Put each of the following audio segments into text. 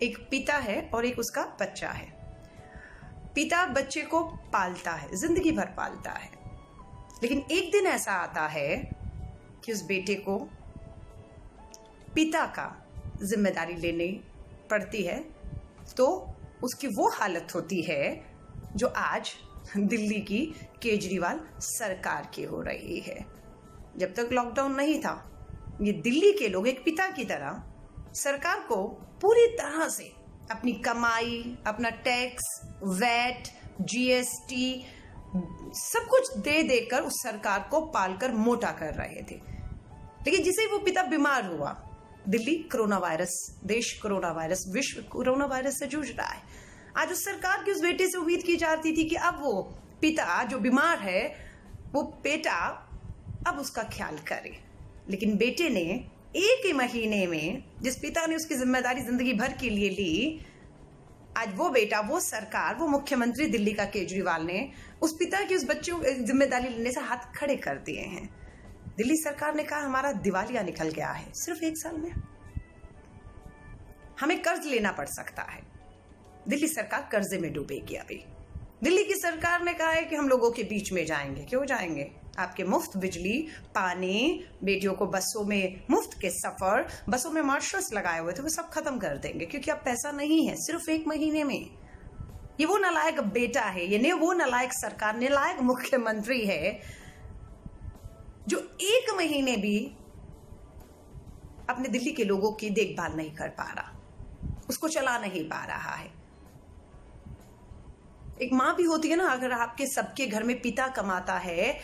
एक पिता है और एक उसका बच्चा है। पिता बच्चे को पालता है, जिंदगी भर पालता है, लेकिन एक दिन ऐसा आता है कि उस बेटे को पिता का जिम्मेदारी लेनी पड़ती है, तो उसकी वो हालत होती है जो आज दिल्ली की केजरीवाल सरकार की हो रही है। जब तक लॉकडाउन नहीं था, ये दिल्ली के लोग एक पिता की तरह सरकार को पूरी तरह से अपनी कमाई, अपना टैक्स, वैट, जीएसटी सब कुछ दे देकर उस सरकार को पालकर मोटा कर रहे थे। लेकिन जिसे वो पिता बीमार हुआ, दिल्ली कोरोना वायरस, देश कोरोना वायरस, विश्व कोरोना वायरस से जूझ रहा है। आज उस सरकार की उस बेटे से उम्मीद की जाती थी कि अब वो पिता जो बीमार है, वो बेटा अब उसका ख्याल करे। लेकिन बेटे ने एक ही महीने में, जिस पिता ने उसकी जिम्मेदारी जिंदगी भर के लिए ली, आज वो बेटा, वो सरकार, वो मुख्यमंत्री दिल्ली का केजरीवाल ने उस पिता की उस बच्चे को जिम्मेदारी लेने से हाथ खड़े कर दिए हैं। दिल्ली सरकार ने कहा हमारा दिवालिया निकल गया है। सिर्फ 1 साल में हमें कर्ज लेना पड़ सकता है। दिल्ली सरकार कर्जे में डूबेगी। अभी दिल्ली की सरकार ने कहा है कि हम लोगों के बीच में जाएंगे। क्यों जाएंगे? आपके मुफ्त बिजली, पानी, बेटियों को बसों में मुफ्त के सफर, बसों में मार्शल्स लगाए हुए थे, वो सब खत्म कर देंगे, क्योंकि अब पैसा नहीं है। सिर्फ 1 महीने में ये वो नालायक बेटा है, ये वो नालायक सरकार, नालायक मुख्यमंत्री है जो 1 महीने भी अपने दिल्ली के लोगों की देखभाल नहीं कर पा रहा, उसको चला नहीं पा रहा है। एक माँ भी होती है ना, अगर आपके सबके घर में पिता कमाता है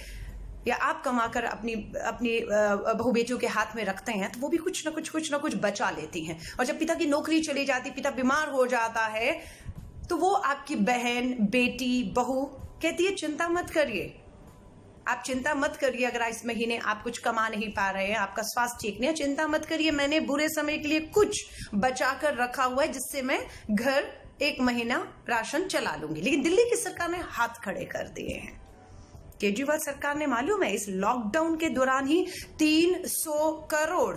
या आप कमाकर अपनी बहू बेटियों के हाथ में रखते हैं, तो वो भी कुछ ना कुछ बचा लेती हैं। और जब पिता की नौकरी चली जाती, पिता बीमार हो जाता है, तो वो आपकी बहन, बेटी, बहू कहती है चिंता मत करिए, आप चिंता मत करिए। अगर इस महीने आप कुछ कमा नहीं पा रहे हैं, आपका स्वास्थ्य ठीक नहीं है, चिंता मत करिए, मैंने बुरे समय के लिए कुछ बचा कर रखा हुआ है, जिससे मैं घर 1 महीना राशन चला लूंगी। लेकिन दिल्ली की सरकार ने हाथ खड़े कर दिए हैं। केजरीवाल सरकार ने, मालूम है, इस लॉकडाउन के दौरान ही 300 करोड़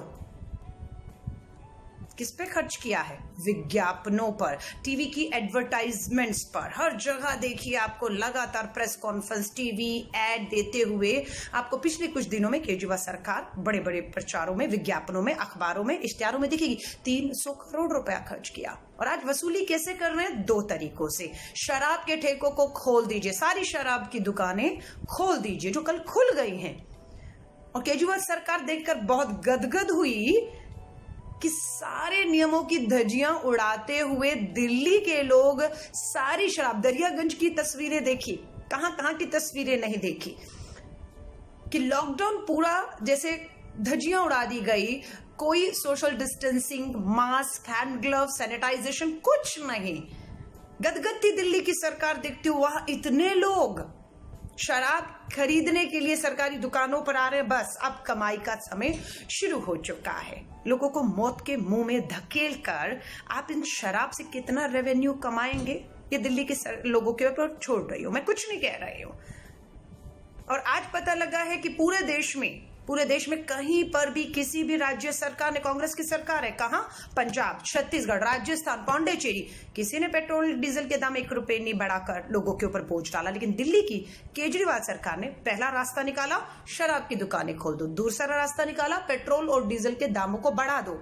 किस पे खर्च किया है? विज्ञापनों पर, टीवी की एडवर्टाइजमेंट्स पर। हर जगह देखिए आपको लगातार प्रेस कॉन्फ्रेंस, टीवी एड देते हुए आपको पिछले कुछ दिनों में केजरीवाल सरकार बड़े बड़े प्रचारों में, विज्ञापनों में, अखबारों में, इश्तिहारों में दिखेगी। 300 करोड़ रुपया खर्च किया। और आज वसूली कैसे कर रहे हैं? 2 तरीकों से। शराब के ठेकों को खोल दीजिए, सारी शराब की दुकानें खोल दीजिए जो कल खुल गई हैं। और केजरीवाल सरकार देखकर बहुत गदगद हुई कि सारे नियमों की धज्जियां उड़ाते हुए दिल्ली के लोग सारी शराब, दरियागंज की तस्वीरें देखी, कहां की तस्वीरें नहीं देखी, कि लॉकडाउन पूरा जैसे धज्जियां उड़ा दी गई। कोई social distancing, mask, hand glove, sanitization कुछ नहीं। गदगद थी दिल्ली की सरकार देखती हुआ, इतने लोग शराब खरीदने के लिए सरकारी दुकानों पर आ रहे हैं। बस अब कमाई का समय शुरू हो चुका है। लोगों को मौत के मुंह में धकेल कर आप इन शराब से कितना रेवेन्यू कमाएंगे, ये दिल्ली के लोगों के ऊपर छोड़ रही हूं, मैं कुछ नहीं कह रही हूं। और आज पता लगा है कि पूरे देश में कहीं पर भी किसी भी राज्य सरकार ने, कांग्रेस की सरकार है, कहां? पंजाब, छत्तीसगढ़, राजस्थान, पांडिचेरी, किसी ने पेट्रोल डीजल के दाम 1 रुपए नहीं बढ़ाकर लोगों के ऊपर बोझ डाला। लेकिन दिल्ली की केजरीवाल सरकार ने पहला रास्ता निकाला, शराब की दुकानें खोल दो। दूसरा रास्ता निकाला, पेट्रोल और डीजल के दामों को बढ़ा दो।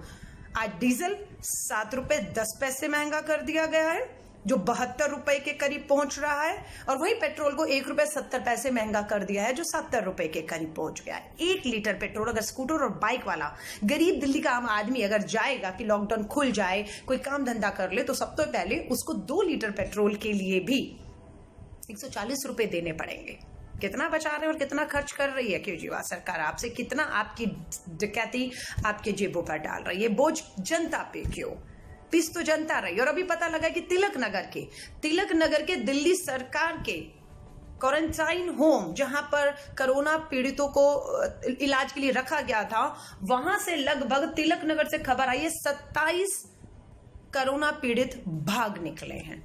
आज डीजल 7 रुपए 10 पैसे महंगा कर दिया गया है, जो 72 रुपए के करीब पहुंच रहा है। और वही पेट्रोल को 1 रुपए 70 पैसे महंगा कर दिया है, जो 70 रुपए के करीब पहुंच गया है। 1 लीटर पेट्रोल अगर स्कूटर और बाइक वाला गरीब दिल्ली का आम आदमी अगर जाएगा कि लॉकडाउन खुल जाए, कोई काम धंधा कर ले, तो सबसे पहले उसको 2 लीटर पेट्रोल के लिए भी 140 रुपए देने पड़ेंगे। कितना बचा रहे हैं और कितना खर्च कर रही है केजरीवाल सरकार आपसे? कितना आपकी डकैती आपके जेबों पर डाल रही है? बोझ जनता पे क्यों? पीस तो जनता रही। और अभी पता लगा कि तिलक नगर के दिल्ली सरकार के क्वारंटाइन होम, जहां पर कोरोना पीड़ितों को इलाज के लिए रखा गया था, वहां से लगभग तिलक नगर से खबर आई है 27 कोरोना पीड़ित भाग निकले हैं।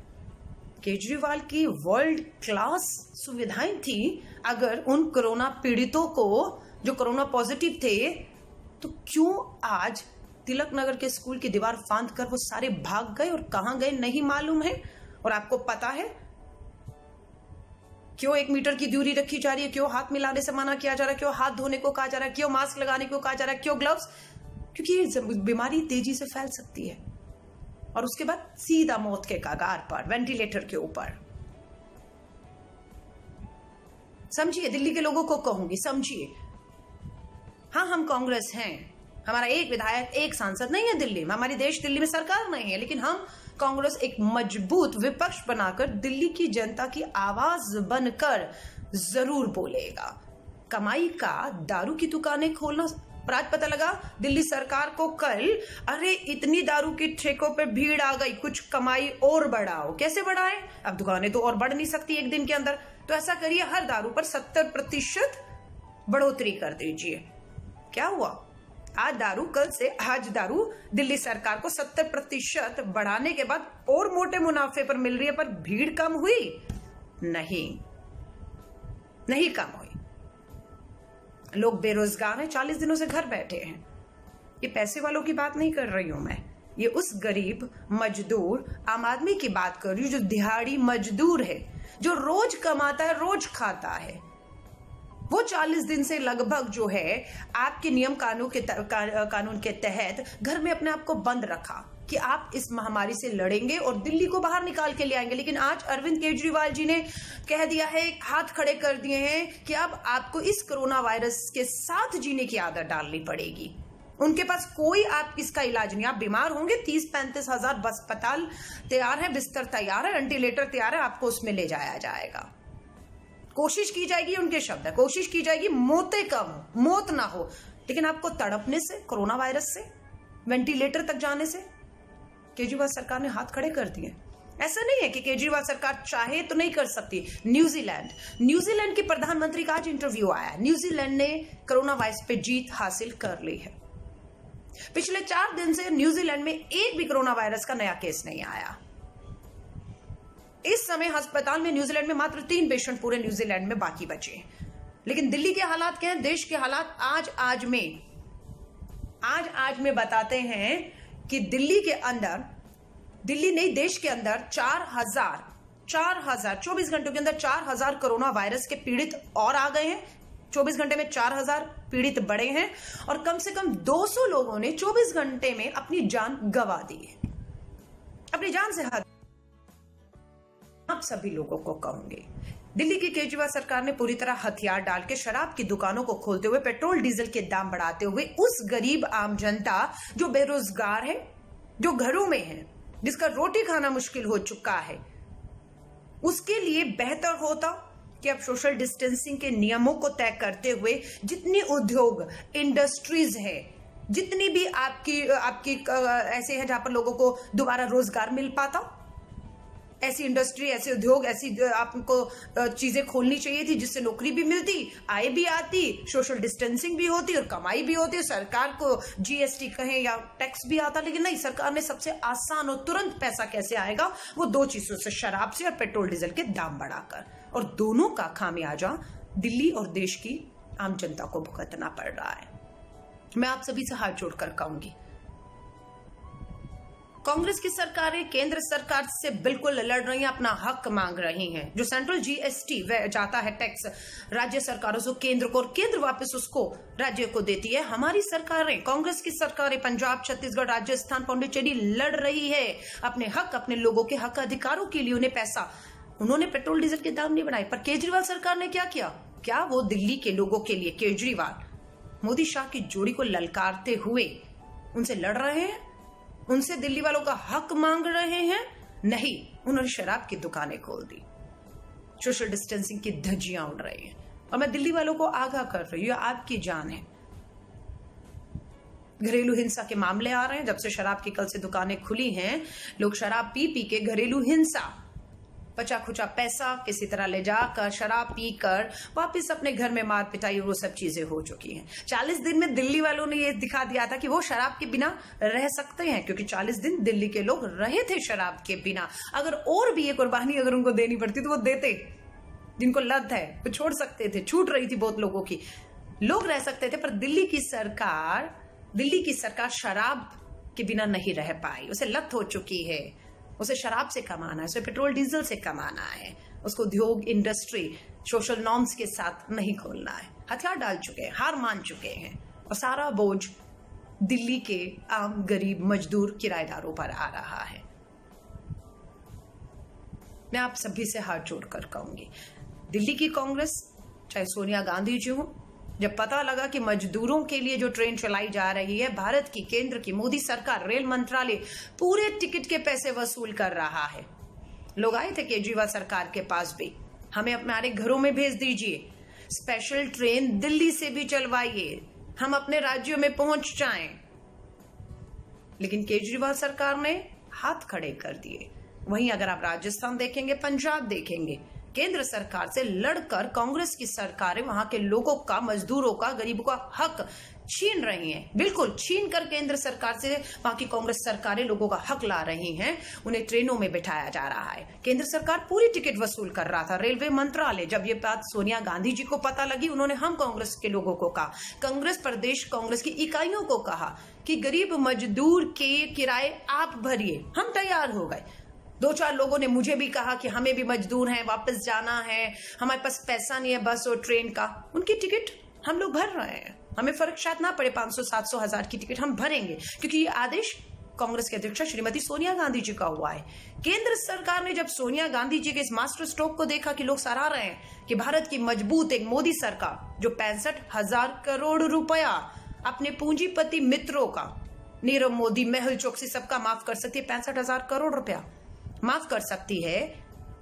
केजरीवाल की वर्ल्ड क्लास सुविधाएं थी, अगर उन कोरोना पीड़ितों को जो कोरोना पॉजिटिव थे, तो क्यों आज तिलक नगर के स्कूल की दीवार फांद कर वो सारे भाग गए और कहां गए नहीं मालूम है। और आपको पता है क्यों 1 मीटर की दूरी रखी जा रही है, क्यों हाथ मिलाने से मना किया जा रहा है, क्यों हाथ धोने को कहा जा रहा है, क्यों मास्क लगाने को कहा जा रहा है, क्यों ग्लव्स? क्योंकि ये बीमारी तेजी से फैल सकती है और उसके बाद सीधा मौत के कगार पर, वेंटिलेटर के ऊपर। समझिए, दिल्ली के लोगों को कहूंगी, समझिए। हाँ, हम कांग्रेस हैं, हमारा एक विधायक एक सांसद नहीं है दिल्ली में, हमारी देश दिल्ली में सरकार नहीं है, लेकिन हम कांग्रेस एक मजबूत विपक्ष बनाकर दिल्ली की जनता की आवाज बनकर जरूर बोलेगा। कमाई का दारू की दुकानें खोलना, और आज पता लगा दिल्ली सरकार को कल, अरे इतनी दारू की ठेकों पे भीड़ आ गई, कुछ कमाई और बढ़ाओ। कैसे बढ़ाए? अब दुकानें तो और बढ़ नहीं सकती एक दिन के अंदर, तो ऐसा करिए हर दारू पर 70% बढ़ोतरी कर दीजिए। क्या हुआ? आज दारू दिल्ली सरकार को 70% बढ़ाने के बाद और मोटे मुनाफे पर मिल रही है, पर भीड़ कम हुई? नहीं कम हुई। लोग बेरोजगार हैं, 40 दिनों से घर बैठे हैं। ये पैसे वालों की बात नहीं कर रही हूं मैं, ये उस गरीब मजदूर आम आदमी की बात कर रही हूं जो दिहाड़ी मजदूर है, जो रोज कमाता है, रोज खाता है। वो 40 दिन से लगभग जो है आपके नियम कानून के तहत घर में अपने आप को बंद रखा कि आप इस महामारी से लड़ेंगे और दिल्ली को बाहर निकाल के ले आएंगे। लेकिन आज अरविंद केजरीवाल जी ने कह दिया है, हाथ खड़े कर दिए हैं कि अब आपको इस कोरोना वायरस के साथ जीने की आदत डालनी पड़ेगी। उनके पास कोई आप इसका इलाज नहीं। आप बीमार होंगे, 30-35 हजार अस्पताल तैयार है, बिस्तर तैयार है, वेंटिलेटर तैयार है, आपको उसमें ले जाया जाएगा। कोशिश की जाएगी, उनके शब्द है, कोशिश की जाएगी मौतें कम हो, मौत ना हो, लेकिन आपको तड़पने से, कोरोना वायरस से, वेंटिलेटर तक जाने से केजरीवाल सरकार ने हाथ खड़े कर दिए। ऐसा नहीं है कि केजरीवाल सरकार चाहे तो नहीं कर सकती। न्यूजीलैंड के प्रधानमंत्री का आज इंटरव्यू आया। न्यूजीलैंड ने कोरोना वायरस पे जीत हासिल कर ली है। पिछले 4 दिन से न्यूजीलैंड में एक भी कोरोना वायरस का नया केस नहीं आया। इस समय अस्पताल में न्यूजीलैंड में मात्र 3 पेशेंट पूरे न्यूजीलैंड में बाकी बचे। लेकिन दिल्ली के हालात क्या हैं, देश के हालात आज में बताते हैं कि दिल्ली नहीं देश के अंदर 4,000 24 घंटों के अंदर 4,000 कोरोना वायरस के पीड़ित और आ गए हैं। 24 घंटे में 4,000 पीड़ित बढ़े हैं और कम से कम 200 लोगों ने 24 घंटे में अपनी जान गंवा दी है। अपनी जान से हाथ आप सभी लोगों को कहूंगी, दिल्ली की केजरीवाल सरकार ने पूरी तरह हथियार डाल के शराब की दुकानों को खोलते हुए, पेट्रोल डीजल के दाम बढ़ाते हुए उस गरीब आम जनता जो बेरोजगार है, जो घरों में है, जिसका रोटी खाना मुश्किल हो चुका है, उसके लिए बेहतर होता कि अब सोशल डिस्टेंसिंग के नियमों को तय करते हुए जितनी उद्योग इंडस्ट्रीज है, जितनी भी आपकी ऐसे हैं जहां पर लोगों को दोबारा रोजगार मिल पाता, ऐसी इंडस्ट्री, ऐसे उद्योग, ऐसी आपको चीजें खोलनी चाहिए थी जिससे नौकरी भी मिलती, आय भी आती, सोशल डिस्टेंसिंग भी होती और कमाई भी होती, सरकार को जीएसटी कहें या टैक्स भी आता। लेकिन नहीं, सरकार ने सबसे आसान और तुरंत पैसा कैसे आएगा, वो 2 चीजों से, शराब से और पेट्रोल डीजल के दाम बढ़ाकर, और दोनों का खामियाजा दिल्ली और देश की आम जनता को भुगतना पड़ रहा है। मैं आप सभी से हाथ जोड़कर कहूंगी, कांग्रेस की सरकारें केंद्र सरकार से बिल्कुल लड़ रही हैं, अपना हक मांग रही हैं। जो सेंट्रल जीएसटी जाता है टैक्स राज्य सरकारों से केंद्र को, और केंद्र वापस उसको राज्य को देती है। हमारी सरकारें, कांग्रेस की सरकारें पंजाब, छत्तीसगढ़, राजस्थान, पांडिचेरी लड़ रही है अपने हक, अपने लोगों के हक अधिकारों के लिए। उन्हें पैसा, उन्होंने पेट्रोल डीजल के दाम नहीं बढ़ाए, पर केजरीवाल सरकार ने क्या किया? क्या वो दिल्ली के लोगों के लिए केजरीवाल मोदी शाह की जोड़ी को ललकारते हुए उनसे लड़ रहे हैं, उनसे दिल्ली वालों का हक मांग रहे हैं? नहीं, उन्होंने शराब की दुकानें खोल दी, सोशल डिस्टेंसिंग की धज्जियां उड़ रही हैं। और मैं दिल्ली वालों को आगाह कर रही हूं, आपकी जान है। घरेलू हिंसा के मामले आ रहे हैं, जब से शराब की कल से दुकानें खुली हैं, लोग शराब पी पी के घरेलू हिंसा, बचा खुचा पैसा किसी तरह ले जाकर शराब पीकर वापस अपने घर में मार पिटाई, वो सब चीजें हो चुकी हैं। 40 दिन में दिल्ली वालों ने ये दिखा दिया था कि वो शराब के बिना रह सकते हैं, क्योंकि 40 दिन दिल्ली के लोग रहे थे शराब के बिना। अगर और भी ये कुर्बानी अगर उनको देनी पड़ती तो वो देते, जिनको लत है वो छोड़ सकते थे, छूट रही थी बहुत लोगों की, लोग रह सकते थे। पर दिल्ली की सरकार दिल्ली की सरकार शराब के बिना नहीं रह पाई, उसे लत हो चुकी है, उसे शराब से कमाना है, उसे पेट्रोल डीजल से कमाना है, उसको उद्योग इंडस्ट्री सोशल नॉर्म्स के साथ नहीं खोलना है। हथियार डाल चुके हैं, हार मान चुके हैं और सारा बोझ दिल्ली के आम गरीब मजदूर किराएदारों पर आ रहा है। मैं आप सभी से हाथ जोड़कर कहूंगी, दिल्ली की कांग्रेस चाहे सोनिया गांधी जी हो, जब पता लगा कि मजदूरों के लिए जो ट्रेन चलाई जा रही है, भारत की केंद्र की मोदी सरकार रेल मंत्रालय पूरे टिकट के पैसे वसूल कर रहा है। लोग आए थे केजरीवाल सरकार के पास भी, हमें हमारे घरों में भेज दीजिए, स्पेशल ट्रेन दिल्ली से भी चलवाइए, हम अपने राज्यों में पहुंच जाएं। लेकिन केजरीवाल सरकार ने हाथ खड़े कर दिए। वहीं अगर आप राजस्थान देखेंगे, पंजाब देखेंगे, केंद्र सरकार से लड़कर कांग्रेस की सरकारें वहां के लोगों का, मजदूरों का, गरीबों का हक छीन रही हैं। बिल्कुल छीन कर केंद्र सरकार से वहां की कांग्रेस सरकारें लोगों का हक ला रही हैं, उन्हें ट्रेनों में बिठाया जा रहा है। केंद्र सरकार पूरी टिकट वसूल कर रहा था। रेलवे मंत्रालय, जब ये बात सोनिया गांधी जी को पता लगी, उन्होंने हम कांग्रेस के लोगों को कहा, कांग्रेस प्रदेश कांग्रेस की इकाइयों को कहा कि गरीब मजदूर के किराए आप भरिए। हम तैयार हो गए। 2-4 लोगों ने मुझे भी कहा कि हमें भी मजदूर हैं, वापस जाना है, हमारे पास पैसा नहीं है बस और ट्रेन का। उनकी टिकट हम लोग भर रहे हैं, हमें फर्क शायद ना पड़े, 500, 700, 1000 की टिकट हम भरेंगे, क्योंकि ये आदेश कांग्रेस के अध्यक्ष श्रीमती सोनिया गांधी जी का हुआ है। केंद्र सरकार ने जब सोनिया गांधी जी के इस मास्टर स्ट्रोक को देखा कि लोग सराह रहे हैं कि भारत की मजबूत एक मोदी सरकार जो 65,000 करोड़ रुपया अपने पूंजीपति मित्रों का, नीरव मोदी, मेहुल चोकसी, सबका माफ कर सकती है, 65,000 करोड़ रुपया माफ कर सकती है।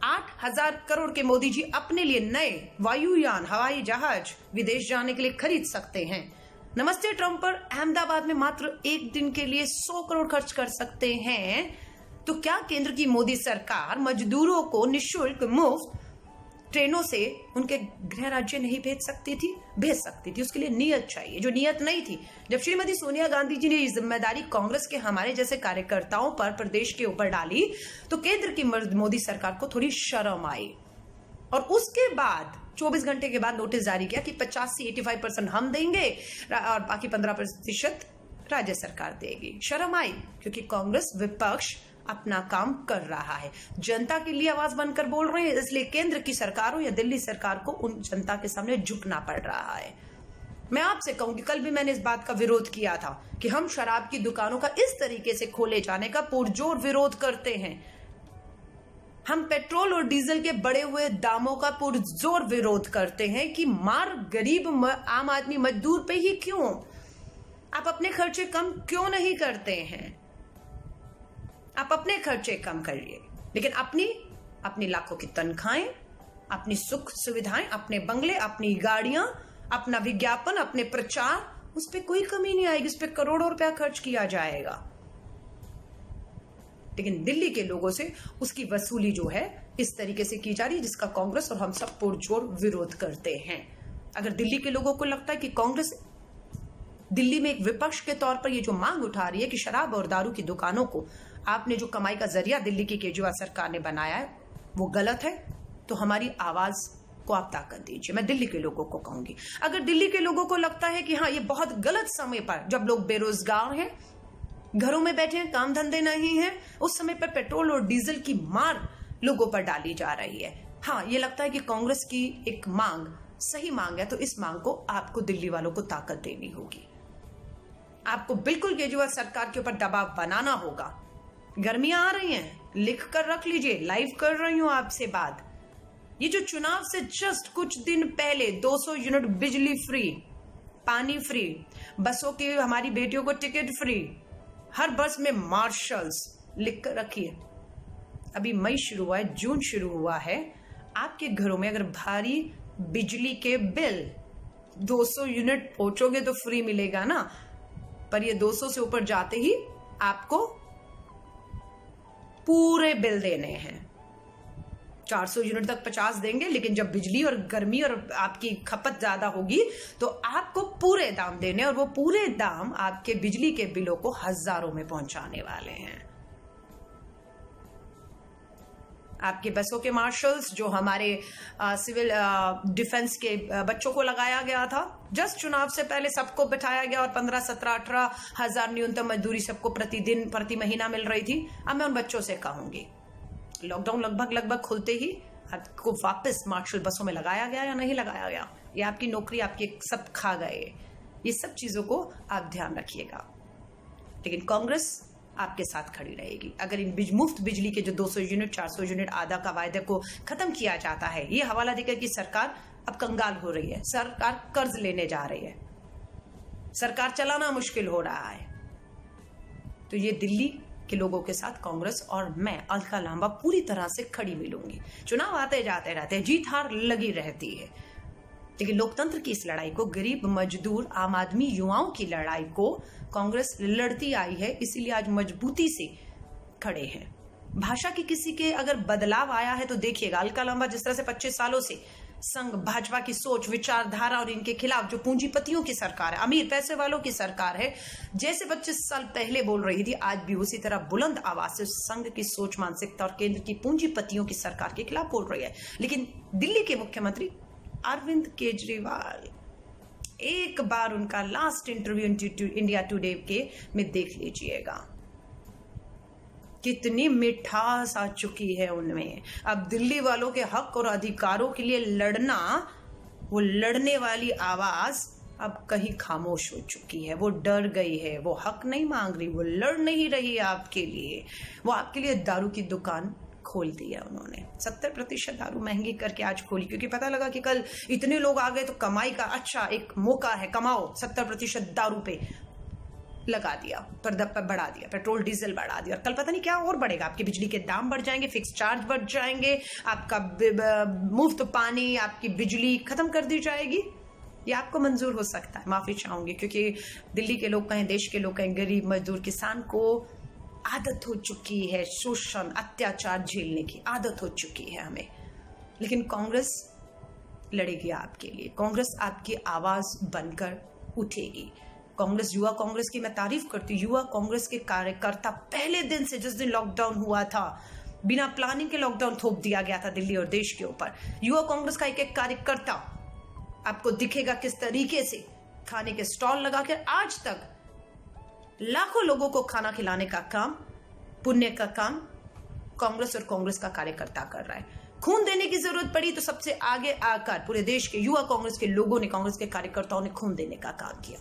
8,000 करोड़ के मोदी जी अपने लिए नए वायुयान, हवाई जहाज विदेश जाने के लिए खरीद सकते हैं। नमस्ते ट्रंप पर अहमदाबाद में मात्र एक दिन के लिए 100 करोड़ खर्च कर सकते हैं। तो क्या केंद्र की मोदी सरकार मजदूरों को निःशुल्क मुफ्त ट्रेनों से उनके गृह राज्य नहीं भेज सकती थी? भेज सकती थी, उसके लिए नियत चाहिए, जो नियत नहीं थी। जब श्रीमती सोनिया गांधी जी ने ये जिम्मेदारी कांग्रेस के हमारे जैसे कार्यकर्ताओं पर, प्रदेश के ऊपर डाली, तो केंद्र की मोदी सरकार को थोड़ी शर्म आई और उसके बाद 24 घंटे के बाद नोटिस जारी किया कि 50 से 85% हम देंगे और बाकी 15% राज्य सरकार देगी। शर्म आई क्योंकि कांग्रेस विपक्ष अपना काम कर रहा है, जनता के लिए आवाज बनकर बोल रहे हैं, इसलिए केंद्र की सरकार हो या दिल्ली सरकार को उन जनता के सामने झुकना पड़ रहा है। मैं आपसे कहूंगी, कल भी मैंने इस बात का विरोध किया था कि हम शराब की दुकानों का इस तरीके से खोले जाने का पुरजोर विरोध करते हैं। हम पेट्रोल और डीजल के बढ़े हुए दामों का पुरजोर विरोध करते हैं कि मार गरीब आम आदमी मजदूर पे ही क्यों? आप अपने खर्चे कम क्यों नहीं करते हैं? आप अपने खर्चे कम करिए, लेकिन अपनी लाखों की तनख्वाहें, अपनी सुख सुविधाएं, अपने बंगले, अपनी गाड़ियां, अपना विज्ञापन, अपने प्रचार, उस पर कोई कमी नहीं आएगी, उस पर करोड़ों रुपया खर्च किया जाएगा। लेकिन दिल्ली के लोगों से उसकी वसूली जो है इस तरीके से की जा रही है, जिसका कांग्रेस और हम सब पुरजोर विरोध करते हैं। अगर दिल्ली के लोगों को लगता है कि कांग्रेस दिल्ली में एक विपक्ष के तौर पर ये जो मांग उठा रही है कि शराब और दारू की दुकानों को आपने जो कमाई का जरिया दिल्ली की केजरीवाल सरकार ने बनाया है वो गलत है, तो हमारी आवाज को आप ताकत दीजिए। मैं दिल्ली के लोगों को कहूंगी, अगर दिल्ली के लोगों को लगता है कि हाँ ये बहुत गलत समय पर, जब लोग बेरोजगार हैं, घरों में बैठे हैं, काम धंधे नहीं है, उस समय पर पेट्रोल और डीजल की मार लोगों पर डाली जा रही है, हाँ ये लगता है कि कांग्रेस की एक मांग सही मांग है, तो इस मांग को आपको दिल्ली वालों को ताकत देनी होगी। आपको बिल्कुल केजरीवाल सरकार के ऊपर दबाव बनाना होगा। गर्मियां आ रही हैं, लिख कर रख लीजिए, लाइव कर रही हूं आपसे बात। ये जो चुनाव से जस्ट कुछ दिन पहले 200 यूनिट बिजली फ्री, पानी फ्री, बसों की हमारी बेटियों को टिकट फ्री, हर बस में मार्शल्स, लिख कर रखिए। अभी मई शुरू हुआ है, जून शुरू हुआ है, आपके घरों में अगर भारी बिजली के बिल 200 यूनिट पहुंचोगे तो फ्री मिलेगा ना, पर ये 200 से ऊपर जाते ही आपको पूरे बिल देने हैं। 400 यूनिट तक 50 देंगे, लेकिन जब बिजली और गर्मी और आपकी खपत ज्यादा होगी तो आपको पूरे दाम देने, और वो पूरे दाम आपके बिजली के बिलों को हजारों में पहुंचाने वाले हैं। आपके बसों के मार्शल्स, जो हमारे सिविल डिफेंस के बच्चों को लगाया गया था, जस्ट चुनाव से पहले सबको बिठाया गया और 15, 17, 18 हजार न्यूनतम मजदूरी सबको प्रतिदिन प्रति महीना मिल रही थी। अब मैं उन बच्चों से कहूंगी, लॉकडाउन लगभग खुलते ही आपको वापस मार्शल बसों में लगाया गया या नहीं लगाया गया, ये आपकी नौकरी आपके सब खा गए। ये सब चीजों को आप ध्यान रखिएगा। लेकिन कांग्रेस आपके साथ खड़ी रहेगी। अगर इन मुफ्त बिजली के जो 200 यूनिट 400 यूनिट आधा का वायदे को खत्म किया जाता है, ये हवाला देकर कि सरकार अब कंगाल हो रही है, सरकार कर्ज लेने जा रही है, सरकार चलाना मुश्किल हो रहा है, तो ये दिल्ली के लोगों के साथ कांग्रेस और मैं अलका लांबा पूरी तरह से खड़ी मिलूंगी। चुनाव आते जाते रहते हैं, जीत हार लगी रहती है, लेकिन लोकतंत्र की इस लड़ाई को, गरीब मजदूर आम आदमी युवाओं की लड़ाई को कांग्रेस लड़ती आई है, इसीलिए आज मजबूती से खड़े हैं। भाषा की किसी के अगर बदलाव आया है तो देखिएगा, अलका लांबा जिस तरह से 25 सालों से संघ भाजपा की सोच विचारधारा और इनके खिलाफ, जो पूंजीपतियों की सरकार है, अमीर पैसे वालों की सरकार है, जैसे 25 साल पहले बोल रही थी, आज भी उसी तरह बुलंद आवाज से संघ की सोच मानसिकता और केंद्र की पूंजीपतियों की सरकार के खिलाफ बोल रही है। लेकिन दिल्ली के मुख्यमंत्री अरविंद केजरीवाल, एक बार उनका लास्ट इंटरव्यू इंडिया टुडे के में देख लीजिएगा, कितनी मिठास आ चुकी है उनमें। अब दिल्ली वालों के हक और अधिकारों के लिए लड़ना, वो लड़ने वाली आवाज अब कहीं खामोश हो चुकी है, वो डर गई है, वो हक नहीं मांग रही, वो लड़ नहीं रही है आपके लिए। वो आपके लिए दारू की दुकान खोल दिया उन्होंने, 70% दारू महंगी करके आज खोली, क्योंकि पता लगा कि कल इतने लोग आ गए तो कमाई का अच्छा एक मौका है, कमाओ। 70% दारू पे लगा दिया, बढ़ा दिया, पेट्रोल डीजल बढ़ा दिया, और कल पता नहीं क्या और बढ़ेगा। आपके बिजली के दाम बढ़ जाएंगे, फिक्स चार्ज बढ़ जाएंगे, आपका मुफ्त पानी, आपकी बिजली खत्म कर दी जाएगी। ये आपको मंजूर हो सकता है, माफी चाहूंगी, क्योंकि दिल्ली के लोग कहें, देश के लोग कहें, गरीब मजदूर किसान को आदत हो चुकी है शोषण अत्याचार झेलने की, आदत हो चुकी है हमें। लेकिन कांग्रेस लड़ेगी आपके लिए, कांग्रेस आपकी आवाज बनकर उठेगी। कांग्रेस, युवा कांग्रेस की मैं तारीफ करती हूँ। युवा कांग्रेस के कार्यकर्ता पहले दिन से, जिस दिन लॉकडाउन हुआ था, बिना प्लानिंग के लॉकडाउन थोप दिया गया था दिल्ली और देश के ऊपर, युवा कांग्रेस का एक एक कार्यकर्ता आपको दिखेगा किस तरीके से खाने के स्टॉल लगाकर आज तक लाखों लोगों को खाना खिलाने का काम, पुण्य का काम कांग्रेस और कांग्रेस का कार्यकर्ता कर रहा है। खून देने की जरूरत पड़ी तो सबसे आगे आकर पूरे देश के युवा कांग्रेस के लोगों ने, कांग्रेस के कार्यकर्ताओं ने खून देने का काम किया।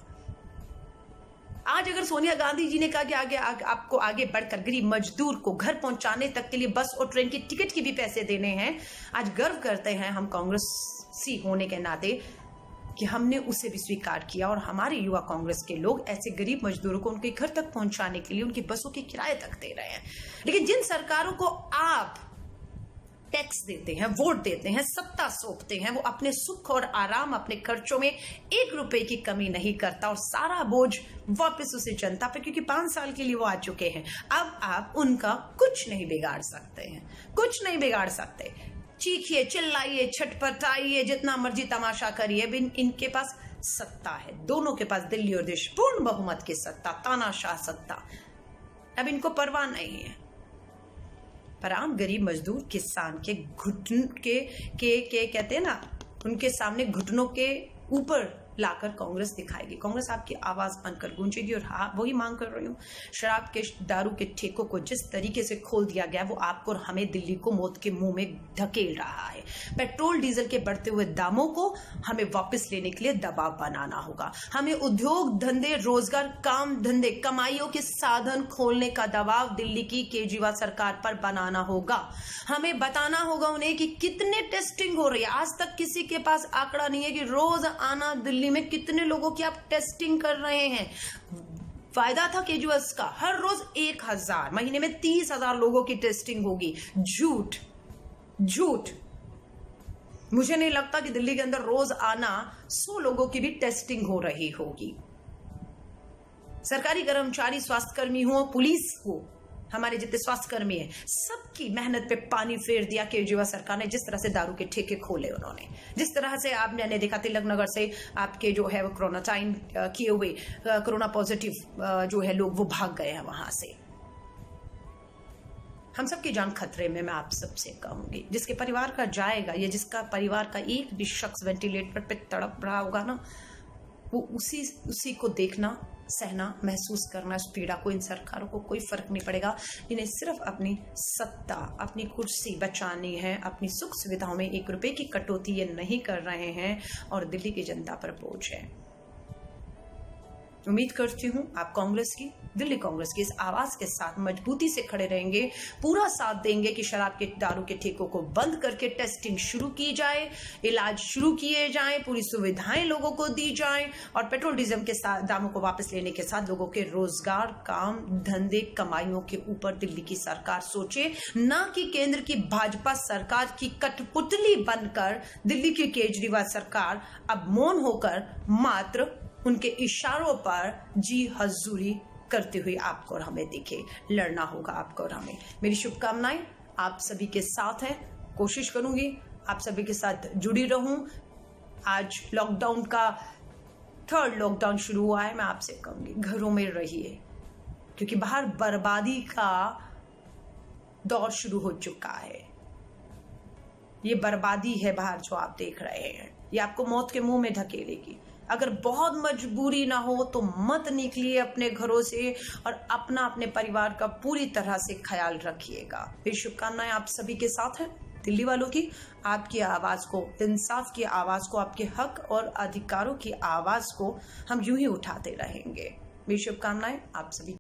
आज अगर सोनिया गांधी जी ने कहा कि आपको आगे बढ़कर गरीब मजदूर को घर पहुंचाने तक के लिए बस और ट्रेन की टिकट के भी पैसे देने हैं, आज गर्व करते हैं हम कांग्रेसी होने के नाते कि हमने उसे भी स्वीकार किया, और हमारे युवा कांग्रेस के लोग ऐसे गरीब मजदूरों को उनके घर तक पहुंचाने के लिए उनकी बसों के किराए तक दे रहे हैं। लेकिन जिन सरकारों को आप टैक्स देते हैं, वोट देते हैं, सत्ता सौंपते हैं, वो अपने सुख और आराम, अपने खर्चों में 1 रुपए की कमी नहीं करता, और सारा बोझ वापस उसे जनता पे, क्योंकि 5 साल के लिए वो आ चुके हैं। अब आप उनका कुछ नहीं बिगाड़ सकते हैं, कुछ नहीं बिगाड़ सकते। चीखिए, चिल्लाइए, छटपटाइए, जितना मर्जी तमाशा करिए, इनके पास सत्ता है, दोनों के पास, दिल्ली और देश, पूर्ण बहुमत की सत्ता, तानाशाह सत्ता। अब इनको परवाह नहीं है। पर आम गरीब मजदूर किसान के घुटन के कहते हैं ना, उनके सामने घुटनों के ऊपर लाकर कांग्रेस दिखाएगी। कांग्रेस आपकी आवाज बनकर गूंजेगी, और हाँ, वही मांग कर रही हूँ। शराब के, दारू के ठेकों को जिस तरीके से खोल दिया गया, वो आपको और हमें दिल्ली को मौत के मुंह में धकेल रहा है। पेट्रोल डीजल के बढ़ते हुए दामों को हमें वापस लेने के लिए दबाव बनाना होगा। हमें उद्योग धंधे, रोजगार, काम धंधे, कमाइयों के साधन खोलने का दबाव दिल्ली की केजरीवाल सरकार पर बनाना होगा। हमें बताना होगा उन्हें कि कितने टेस्टिंग हो रही है। आज तक किसी के पास आंकड़ा नहीं है कि रोज आना दिल्ली में कितने लोगों की आप टेस्टिंग कर रहे हैं। वायदा था केजरीवाल का, हर रोज 1000, महीने में 30,000 लोगों की टेस्टिंग होगी। झूठ, झूठ। मुझे नहीं लगता कि दिल्ली के अंदर रोज आना 100 लोगों की भी टेस्टिंग हो रही होगी। सरकारी कर्मचारी, स्वास्थ्यकर्मी हो, पुलिस हो, हमारे जितने स्वास्थ्यकर्मी हैं, सबकी मेहनत पे पानी फेर दिया केजरीवाल सरकार ने। जिस तरह से दारू के ठेके खोले उन्होंने, जिस तरह से आपने देखा तिलक नगर से आपके जो है वो क्वारंटाइन किए हुए कोरोना पॉजिटिव जो है लोग, वो भाग गए हैं वहां से। हम सबकी जान खतरे में, मैं आप सबसे कहूंगी। जिसके परिवार का जाएगा या जिसका परिवार का एक भी शख्स वेंटिलेटर पे तड़प रहा होगा ना, वो उसी को देखना, सहना, महसूस करना इस पीड़ा को। इन सरकारों को कोई फर्क नहीं पड़ेगा। इन्हें सिर्फ अपनी सत्ता, अपनी कुर्सी बचानी है। अपनी सुख सुविधाओं में 1 रुपए की कटौती ये नहीं कर रहे हैं और दिल्ली की जनता पर बोझ है। उम्मीद करती हूँ आप कांग्रेस की, दिल्ली कांग्रेस की इस आवाज के साथ मजबूती से खड़े रहेंगे, पूरा साथ देंगे कि शराब के, दारू के ठेकों को बंद करके टेस्टिंग शुरू की जाए, इलाज शुरू किए जाएं, पूरी सुविधाएं लोगों को दी जाएं और पेट्रोल डीजल के साथ दामों को वापस लेने के साथ लोगों के रोजगार, काम धंधे, कमाइयों के ऊपर दिल्ली की सरकार सोचे, ना कि केंद्र की भाजपा सरकार की कठपुतली बनकर दिल्ली की केजरीवाल सरकार अब मौन होकर मात्र उनके इशारों पर जी हजूरी करते हुए आपको और हमें दिखे। लड़ना होगा आपको और हमें। मेरी शुभकामनाएं आप सभी के साथ है। कोशिश करूंगी आप सभी के साथ जुड़ी रहूं। आज लॉकडाउन का 3rd लॉकडाउन शुरू हुआ है। मैं आपसे कहूंगी घरों में रहिए, क्योंकि बाहर बर्बादी का दौर शुरू हो चुका है। ये बर्बादी है बाहर जो आप देख रहे हैं, ये आपको मौत के मुंह में धकेलेगी। अगर बहुत मजबूरी ना हो तो मत निकलिए अपने घरों से और अपने परिवार का पूरी तरह से ख्याल रखिएगा। मेरी शुभकामनाएं आप सभी के साथ हैं। दिल्ली वालों की, आपकी आवाज को, इंसाफ की आवाज को, आपके हक और अधिकारों की आवाज को हम यूं ही उठाते रहेंगे। मेरी शुभकामनाएं आप सभी